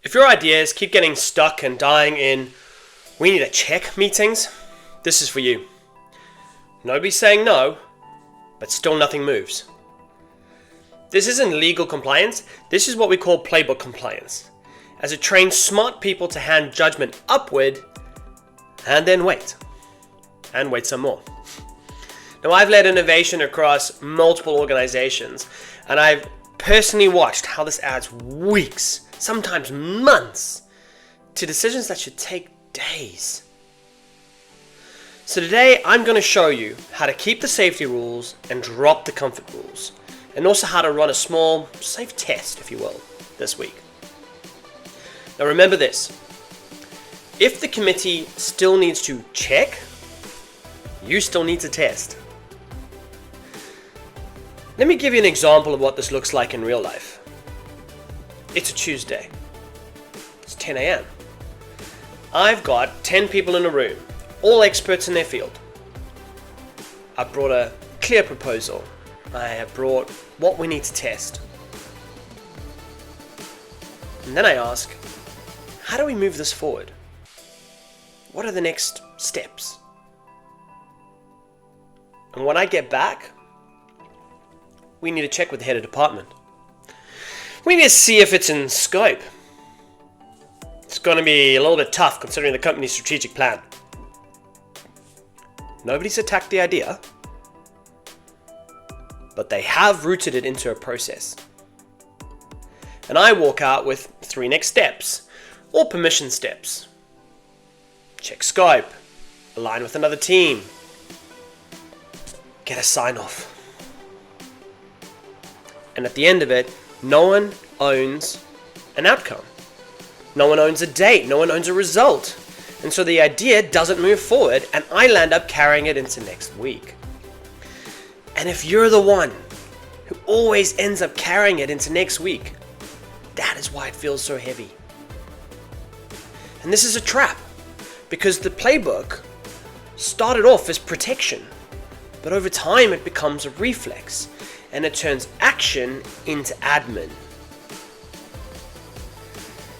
If your ideas keep getting stuck and dying in "we need a check" meetings, this is for you. Nobody's saying no, but still nothing moves. This isn't legal compliance, this is what we call playbook compliance, as it trains smart people to hand judgment upward and then wait. And wait some more. Now, I've led innovation across multiple organizations, and I've personally watched how this adds weeks, sometimes months, to decisions that should take days. So today, I'm going to show you how to keep the safety rules and drop the comfort rules, and also how to run a small, safe test, if you will, this week. Now remember this, if the committee still needs to check, you still need to test. Let me give you an example of what this looks like in real life. It's a Tuesday. It's 10 a.m. I've got 10 people in a room, all experts in their field. I've brought a clear proposal. I have brought what we need to test. And then I ask, how do we move this forward? What are the next steps? And when I get back, we need to check with the head of department. We need to see if it's in scope. It's going to be a little bit tough considering the company's strategic plan. Nobody's attacked the idea, but they have rooted it into a process. And I walk out with 3 next steps, or permission steps. Check scope, align with another team, get a sign off. And at the end of it, no one owns an outcome. No one owns a date, no one owns a result. And so the idea doesn't move forward, and I land up carrying it into next week. And if you're the one who always ends up carrying it into next week, that is why it feels so heavy. And this is a trap, because the playbook started off as protection, but over time it becomes a reflex, and it turns action into admin.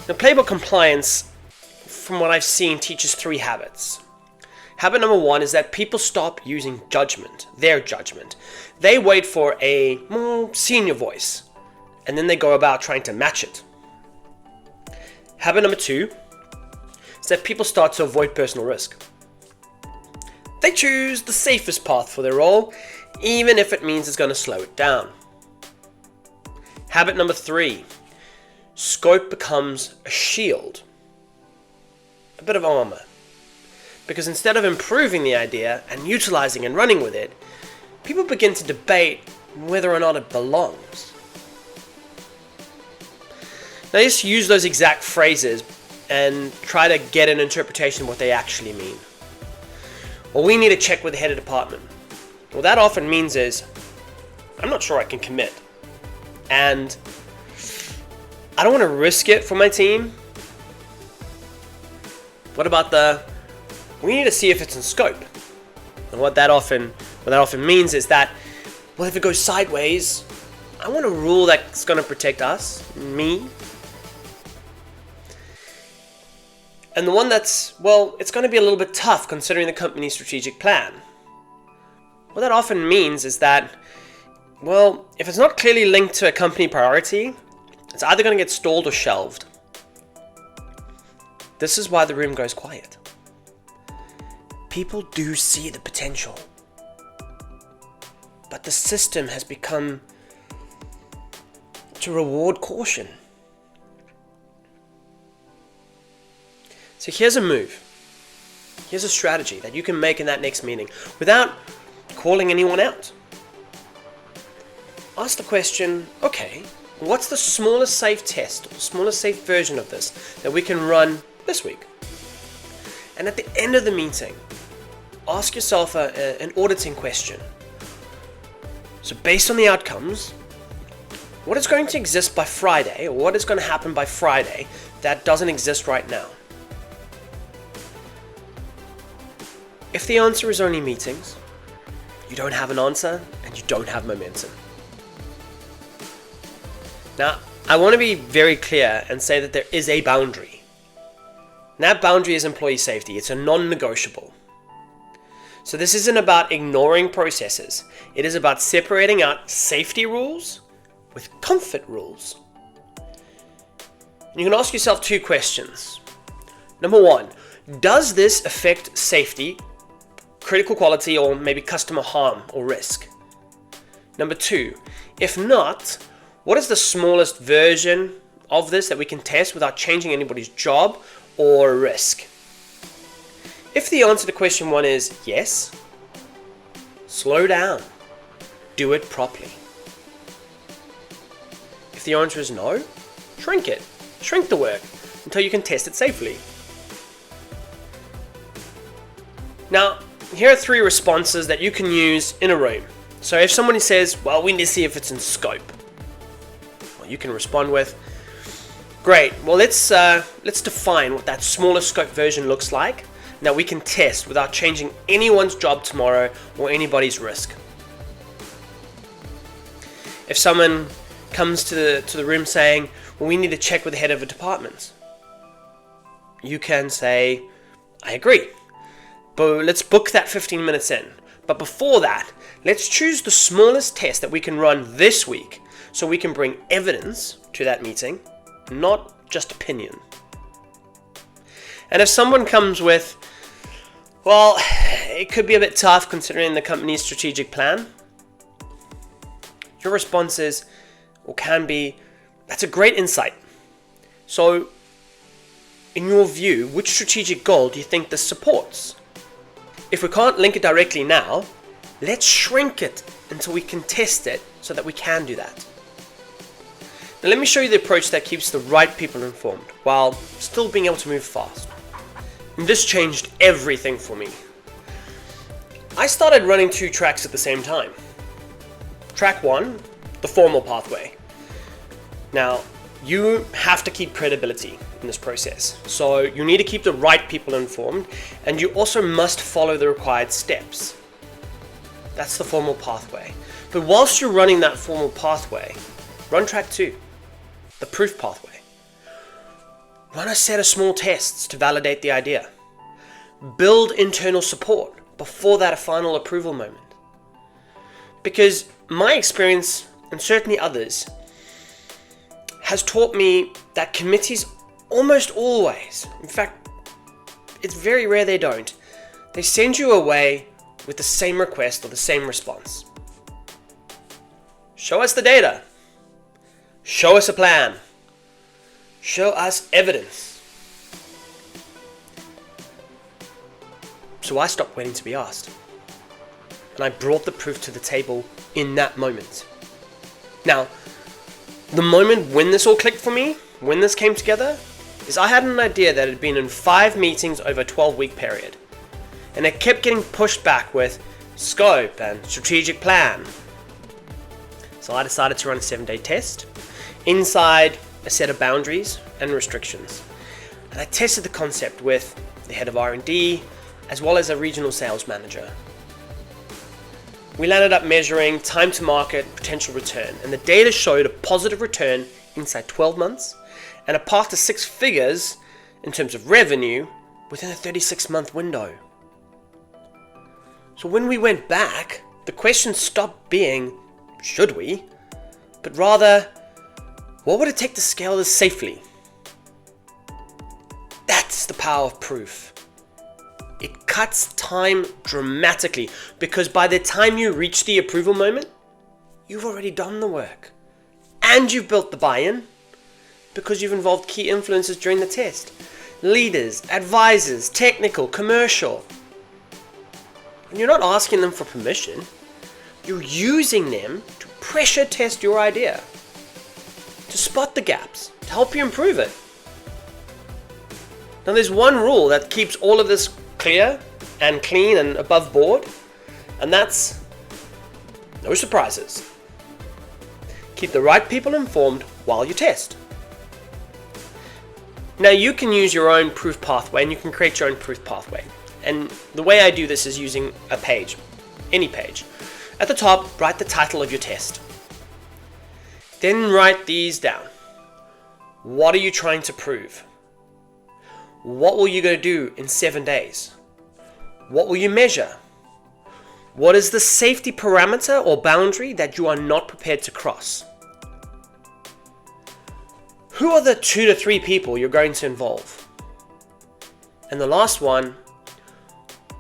Now, playbook compliance, from what I've seen, teaches 3 habits. Habit number 1 is that people stop using judgment, their judgment. They wait for a more senior voice, and then they go about trying to match it. Habit number 2 is that people start to avoid personal risk. They choose the safest path for their role, even if it means it's going to slow it down. Habit number 3, scope becomes a shield, a bit of armor. Because instead of improving the idea and utilizing and running with it, people begin to debate whether or not it belongs. Now just use those exact phrases and try to get an interpretation of what they actually mean. Well, we need to check with the head of department. What that often means is, I'm not sure I can commit. And I don't want to risk it for my team. What about we need to see if it's in scope. And what that often means is that, well, if it goes sideways, I want a rule that's going to protect us, me. And the one that's, well, it's going to be a little bit tough considering the company's strategic plan. What that often means is that, well, if it's not clearly linked to a company priority, it's either going to get stalled or shelved. This is why the room goes quiet. People do see the potential, but the system has become to reward caution. So here's a move. Here's a strategy that you can make in that next meeting without calling anyone out. Ask the question, okay, what's the smallest safe test, or smallest safe version of this that we can run this week? And at the end of the meeting, ask yourself an auditing question. So based on the outcomes, what is going to exist by Friday, or what is going to happen by Friday that doesn't exist right now? If the answer is only meetings, you don't have an answer and you don't have momentum. Now, I want to be very clear and say that there is a boundary. And that boundary is employee safety. It's a non-negotiable. So this isn't about ignoring processes. It is about separating out safety rules with comfort rules. And you can ask yourself two questions. Number one, does this affect safety, critical quality, or maybe customer harm or risk? Number two, if not, what is the smallest version of this that we can test without changing anybody's job or risk? If the answer to question one is yes, slow down, do it properly. If the answer is no, shrink it. Shrink the work until you can test it safely. Now, here are 3 responses that you can use in a room. So if somebody says, well, we need to see if it's in scope, well, you can respond with, great, well, let's define what that smaller scope version looks like. Now we can test without changing anyone's job tomorrow or anybody's risk. If someone comes to the room saying, well, we need to check with the head of a department, you can say, I agree, but let's book that 15 minutes in. But before that, let's choose the smallest test that we can run this week so we can bring evidence to that meeting, not just opinion. And if someone comes with, well, it could be a bit tough considering the company's strategic plan, your response is, or can be, that's a great insight. So, in your view, which strategic goal do you think this supports? If we can't link it directly now, let's shrink it until we can test it so that we can do that. Now let me show you the approach that keeps the right people informed while still being able to move fast. And this changed everything for me. I started running 2 tracks at the same time. Track 1, the formal pathway. Now, you have to keep credibility in this process. So you need to keep the right people informed, and you also must follow the required steps. That's the formal pathway. But whilst you're running that formal pathway, run track 2, the proof pathway. Run a set of small tests to validate the idea. Build internal support before that final approval moment. Because my experience, and certainly others, has taught me that committees almost always, in fact, it's very rare they don't, they send you away with the same request or the same response. Show us the data. Show us a plan. Show us evidence. So I stopped waiting to be asked. And I brought the proof to the table in that moment. Now, the moment when this all clicked for me, when this came together, is I had an idea that had been in 5 meetings over a 12-week period. And it kept getting pushed back with scope and strategic plan. So I decided to run a 7-day test inside a set of boundaries and restrictions. And I tested the concept with the head of R&D as well as a regional sales manager. We landed up measuring time to market, potential return, and the data showed a positive return inside 12 months and a path to 6 figures in terms of revenue within a 36-month window. So when we went back, the question stopped being, should we? But rather, what would it take to scale this safely? That's the power of proof. It cuts time dramatically because by the time you reach the approval moment, you've already done the work. And you've built the buy-in because you've involved key influencers during the test. Leaders, advisors, technical, commercial. And you're not asking them for permission. You're using them to pressure test your idea, to spot the gaps, to help you improve it. Now there's one rule that keeps all of this clear and clean and above board, and that's no surprises. Keep the right people informed while you test. Now you can use your own proof pathway and you can create your own proof pathway. And the way I do this is using a page, any page. At the top, write the title of your test. Then write these down. What are you trying to prove? What will you go do in 7 days? What will you measure? What is the safety parameter or boundary that you are not prepared to cross? Who are the 2 to 3 people you're going to involve? And the last one,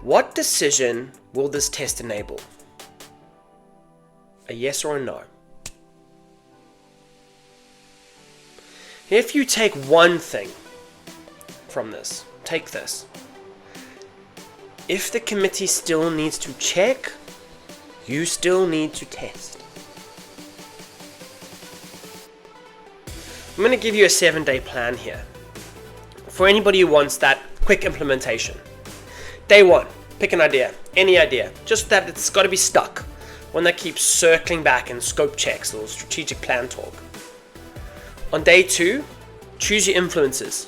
what decision will this test enable? A yes or a no? If you take one thing from this, take this. If the committee still needs to check, you still need to test. I'm going to give you a 7-day plan here for anybody who wants that quick implementation. Day 1, pick an idea, any idea, just that it's got to be stuck, one that keeps circling back in scope checks or strategic plan talk. On day 2, choose your influencers.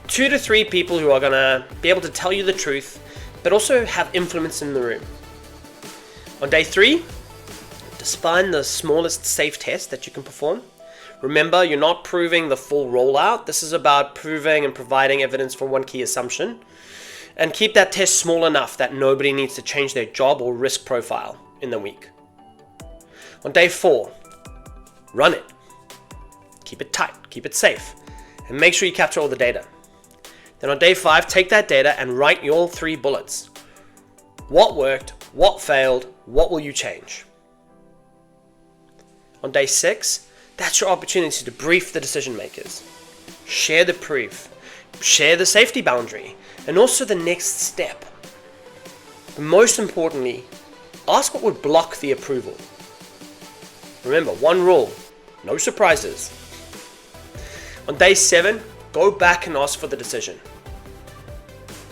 2 to 3 people who are going to be able to tell you the truth, but also have influence in the room. On day 3, define the smallest safe test that you can perform. Remember, you're not proving the full rollout. This is about proving and providing evidence for one key assumption. And keep that test small enough that nobody needs to change their job or risk profile in the week. On day 4, run it. Keep it tight, keep it safe, and make sure you capture all the data. Then on day 5, take that data and write your 3 bullets. What worked, what failed, what will you change? On day 6, that's your opportunity to brief the decision makers. Share the proof, share the safety boundary, and also the next step. But most importantly, ask what would block the approval. Remember, one rule, no surprises. On day 7, go back and ask for the decision.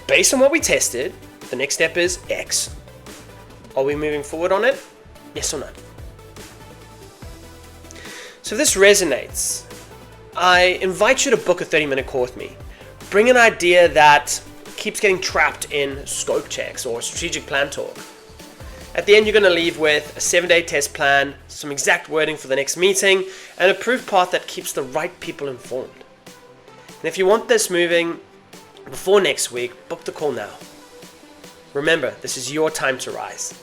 Based on what we tested, the next step is X. Are we moving forward on it? Yes or no? So if this resonates, I invite you to book a 30-minute call with me. Bring an idea that keeps getting trapped in scope checks or strategic plan talk. At the end, you're going to leave with a 7-day test plan, some exact wording for the next meeting, and a proof path that keeps the right people informed. And if you want this moving before next week, book the call now. Remember, this is your time to rise.